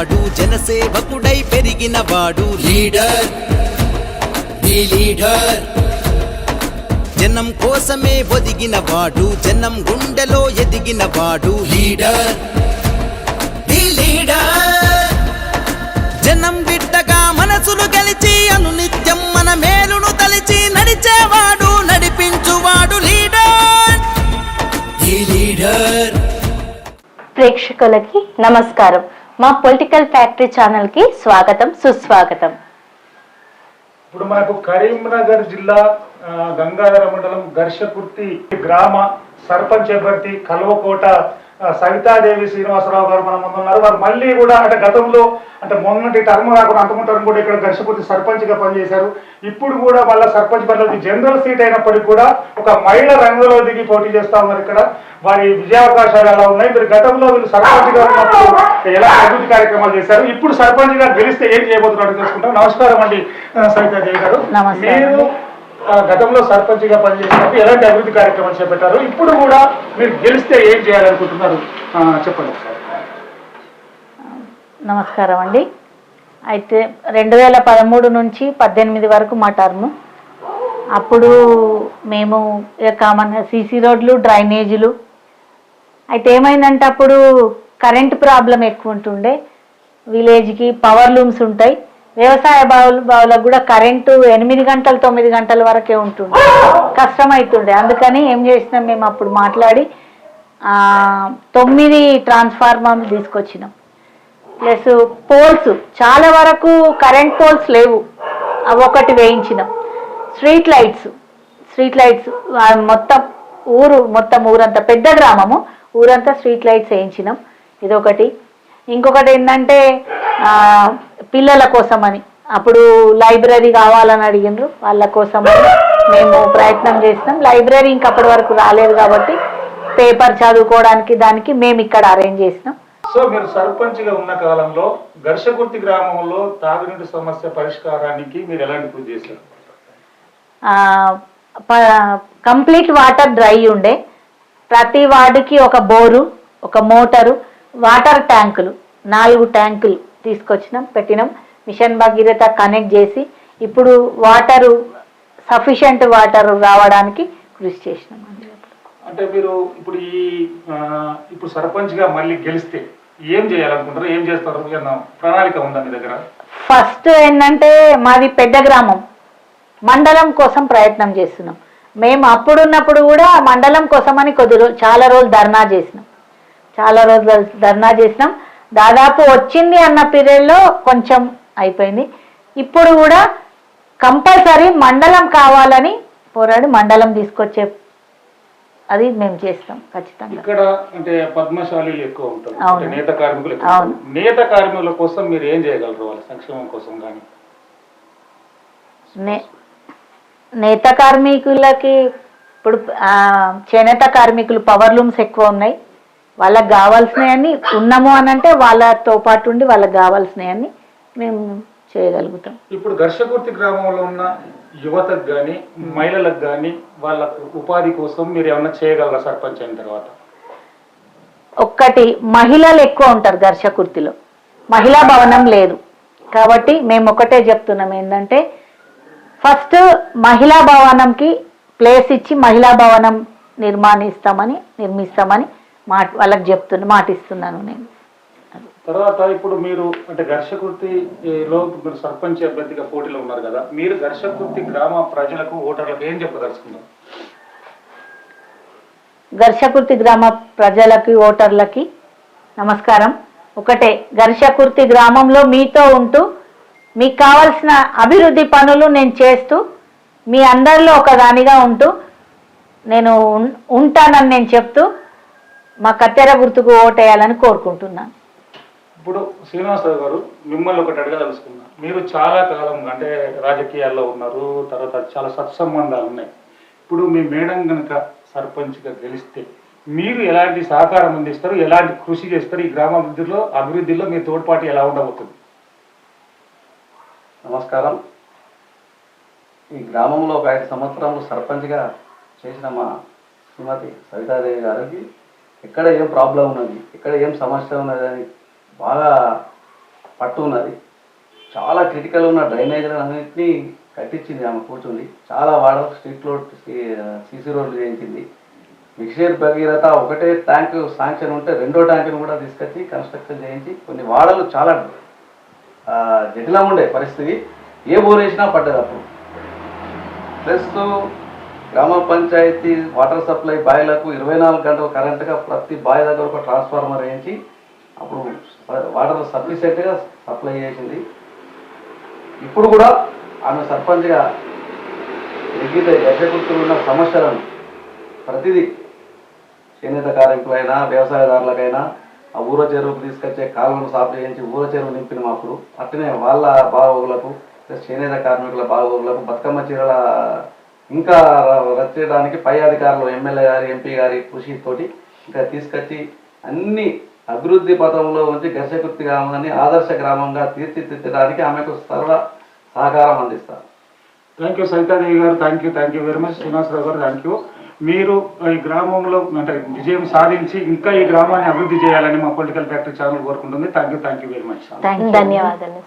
వాడు జనసేవకుడై పెరిగిన వాడు లీడర్ లీడర్ జనం కోసమే ఒదిగిన వాడు జనం గుండెలో ఎదిగిన వాడు లీడర్ లీడర్ జనం బిడ్డగా మనసులు గెలిచి అనునిత్యం మన మేలును తలిచి నడిచేవాడు నడిపించువాడు లీడర్ లీడర్. ప్రేక్షకులకి నమస్కారం. మా పొలిటికల్ ఫ్యాక్టరీ ఛానల్ కి స్వాగతం సుస్వాగతం. ఇప్పుడు మనకు కరీంనగర్ జిల్లా గంగాధర మండలం ఘర్షకుర్తి గ్రామ సర్పంచ్ అభ్యర్థి కల్వకోట సవితాదేవి శ్రీనివాసరావు గారు మన ముందున్నారు. వారు మళ్ళీ కూడా అంటే గతంలో అంటే మొన్నటి టర్మ్ కాకుండా అంతకుముందు టర్మ్ కూడా ఇక్కడ ఘర్షకుర్తి సర్పంచ్ గా పనిచేశారు. ఇప్పుడు కూడా మళ్ళీ సర్పంచ్ పదవికి జనరల్ సీట్ అయినప్పటికీ కూడా ఒక మహిళ రంగంలో దిగి పోటీ చేస్తా ఉన్నారు. ఇక్కడ వారి విజయావకాశాలు ఎలా ఉన్నాయి? మీరు గతంలో వీళ్ళు సర్పంచ్ గా ఉన్నప్పుడు ఎలా అభివృద్ధి కార్యక్రమాలు చేశారు, ఇప్పుడు సర్పంచ్ గా గెలిస్తే ఏం చేయబోతున్నారు తెలుసుకుంటాం. నమస్కారం అండి సవితాదేవి గారు. మీరు గతంలో సర్పంచ్ గా పనిచేసినప్పుడు ఎలాంటి అభివృద్ధి కార్యక్రమాలు చేపట్టారు, ఇప్పుడు కూడా మీరు గెలిస్తే ఏం చేయాలనుకుంటున్నారు చెప్పండి. నమస్కారం అండి. అయితే 2013 నుంచి 18 వరకు మా టర్ము. అప్పుడు మేము కామన్ సీసీ రోడ్లు డ్రైనేజీలు అయితే ఏమైందంటే అప్పుడు కరెంటు ప్రాబ్లం ఎక్కువ ఉంటుండే. విలేజ్కి పవర్ లూమ్స్ ఉంటాయి. వ్యవసాయ బావులకు కూడా కరెంటు 8 గంటలు 9 గంటల వరకే ఉంటుండే, కష్టమవుతుండే. అందుకని ఏం చేసినాం, మేము అప్పుడు మాట్లాడి 9 ట్రాన్స్ఫార్మర్లు తీసుకొచ్చినాం. ప్లస్ పోల్స్ చాలా వరకు కరెంట్ పోల్స్ లేవు, అవి ఒకటి వేయించినాం. స్ట్రీట్ లైట్స్ మొత్తం ఊరంతా పెద్ద గ్రామము, ఊరంతా స్ట్రీట్ లైట్స్ వేయించినాం. ఇదొకటి. ఇంకొకటి ఏంటంటే పిల్లల కోసమని అప్పుడు లైబ్రరీ కావాలని అడిగినారు, వాళ్ళ కోసమని మేము ప్రయత్నం చేసినాం. లైబ్రరీ ఇంకప్పటి వరకు రాలేదు కాబట్టి పేపర్ చదువుకోవడానికి దానికి మేము ఇక్కడ అరేంజ్ చేసినాం. సో మీరు సర్పంచ్ గా ఉన్న కాలంలో ఘర్షకుర్తి గ్రామంలో తాగునీటి సమస్య పరిష్కారానికి మీరు ఎలాంటి కృషి చేశారు? కంప్లీట్ వాటర్ డ్రై ఉండే. ప్రతి వార్డుకి ఒక బోరు, ఒక మోటారు, వాటర్ ట్యాంకులు 4 ట్యాంకులు తీసుకొచ్చినాం, పెట్టినాం. మిషన్ భగీరథ కనెక్ట్ చేసి ఇప్పుడు వాటరు సఫిషియంట్ వాటర్ రావడానికి కృషి చేసినాం. అంటే మీరు ఇప్పుడు సర్పంచ్ గా మళ్ళీ గెలిస్తే ఏం చేయాలనుకుంటారు, ఏం చేస్తారు, ప్రణాళిక ఉందా మీ దగ్గర? ఫస్ట్ ఏంటంటే మాది పెద్ద గ్రామం, మండలం కోసం ప్రయత్నం చేస్తున్నాం. మేము అప్పుడున్నప్పుడు కూడా మండలం కోసమని చాలా రోజులు ధర్నా చేసినాం. దాదాపు వచ్చింది అన్న పీరియడ్లో కొంచెం అయిపోయింది. ఇప్పుడు కూడా కంపల్సరీ మండలం కావాలని పోరాడి మండలం తీసుకొచ్చే అది మేము చేస్తాం ఖచ్చితంగా. ఇక్కడ అంటే పద్మశాలీలు ఎక్కువ ఉంటారు, నేత కార్మికులు ఎక్కువ. నేత కార్మికుల కోసం మీరు ఏం చేయగలరు, వాళ్ళ సంక్షేమం కోసం? కానీ నేత కార్మికులకి ఇప్పుడు చేనేత కార్మికులు పవర్ లూమ్స్ ఎక్కువ ఉన్నాయి, వాళ్ళకి కావాల్సినవన్నీ ఉన్నాము అని అంటే వాళ్ళతో పాటు ఉండి వాళ్ళకి కావాల్సినవన్నీ మేము చేయగలుగుతాం. ఇప్పుడు ఘర్షకుర్తి గ్రామంలో ఉన్న యువతకు కానీ మహిళలకు కానీ వాళ్ళ ఉపాధి కోసం మీరు ఏమన్నా చేయగలరా సర్పంచ్ అయిన తర్వాత? ఒక్కటి, మహిళలు ఎక్కువ ఉంటారు ఘర్షకుర్తిలో, మహిళా భవనం లేదు కాబట్టి మేము ఒకటే చెప్తున్నాం ఏంటంటే ఫస్ట్ మహిళా భవనంకి ప్లేస్ ఇచ్చి మహిళా భవనం నిర్మిస్తామని వాళ్ళకి మాటిస్తున్నాను నేను. తర్వాత ఇప్పుడు మీరు అంటే ఘర్షకుర్తిలో మీరు సర్పంచ్ అభ్యర్థిగా పోటీలో ఉన్నారు కదా, మీరు ఘర్షకుర్తి గ్రామ ప్రజలకు ఓటర్లకు ఏం చెప్పదలుచుకున్నారు? ఘర్షకుర్తి గ్రామ ప్రజలకి ఓటర్లకి నమస్కారం. ఒకటే, ఘర్షకుర్తి గ్రామంలో మీతో ఉంటూ మీకు కావాల్సిన అభివృద్ధి పనులు నేను చేస్తూ మీ అందరిలో ఒకదానిగా ఉంటూ నేను ఉంటానని నేను చెప్తూ మా కత్తెర గుర్తుకు ఓటేయాలని కోరుకుంటున్నాను. ఇప్పుడు శ్రీనివాసరావు గారు, మిమ్మల్ని ఒకటి అడగదలుచుకున్నా. మీరు చాలా కాలం అంటే రాజకీయాల్లో ఉన్నారు, తర్వాత చాలా సత్సంబంధాలు ఉన్నాయి. ఇప్పుడు మీ మేడం కనుక సర్పంచ్గా గెలిస్తే మీరు ఎలాంటి సహకారం అందిస్తారు, ఎలాంటి కృషి చేస్తారు, ఈ గ్రామ అభివృద్ధిలో మీ తోడ్పాటు ఎలా ఉండబోతుంది? నమస్కారం. ఈ గ్రామంలో ఒక 5 సంవత్సరాలు సర్పంచ్గా చేసిన మా శ్రీమతి సవితాదేవి గారికి ఎక్కడ ఏం ప్రాబ్లం ఉన్నది, ఎక్కడ ఏం సమస్య ఉన్నది అని బాగా పట్టు ఉన్నది. చాలా క్రిటికల్ ఉన్న డ్రైనేజీలన్నింటినీ కట్టించింది ఆమె కూర్చుంది. చాలా వాడలకు స్ట్రీట్ రోడ్ సీసీ రోడ్లు చేయించింది. మిక్సర్ భగీరథ ఒకటే ట్యాంక్ శాంక్షన్ ఉంటే రెండో ట్యాంకును కూడా తీసుకొచ్చి కన్స్ట్రక్షన్ చేయించి కొన్ని వాడలు చాలా జటిలం ఉండే పరిస్థితి. ఏ బోర్ వేసినా పడ్డది అప్పుడు. ప్లస్ గ్రామ పంచాయతీ వాటర్ సప్లై బాయిలకు 24 గంటల కరెంటుగా ప్రతి బావి దగ్గర ఒక ట్రాన్స్ఫార్మర్ వేయించి అప్పుడు వాటర్ సఫిషియెంట్గా సప్లై చేసింది. ఇప్పుడు కూడా ఆమె సర్పంచ్గా ఎగ్గితే గర్భగుర్తులు ఉన్న సమస్యలను ప్రతిదీ చేనేత కార్మికులైనా వ్యవసాయదారులకైనా ఆ ఊర చెరువుకు తీసుకొచ్చే కాలువను సాఫ్ చేయించి ఊర చెరువు నింపిన అప్పుడు అట్లనే వాళ్ళ బాగోగులకు చేనేత కార్మికుల బాగోగులకు బతుకమ్మ చీరల ఇంకా రచించడానికి పై అధికారులు ఎమ్మెల్యే గారి ఎంపీ గారి కృషితోటి ఇంకా తీసుకొచ్చి అన్ని అభివృద్ధి పథంలో ఉంచి గర్భగుర్తి గ్రామాన్ని ఆదర్శ గ్రామంగా తీర్చిదిద్దడానికి ఆమెకు సర్వ సహకారం అందిస్తారు. థ్యాంక్ యూ సవితాదేవి గారు, thank you very much. Srinivasarao గారు థ్యాంక్ యూ. మీరు ఈ గ్రామంలో అంటే విజయం సాధించి ఇంకా ఈ గ్రామాన్ని అభివృద్ధి చేయాలని మా పొలిటికల్ ఫ్యాక్టరీ ఛానల్ కోరుకుంటుంది. Thank you very much. ధన్యవాదాలు.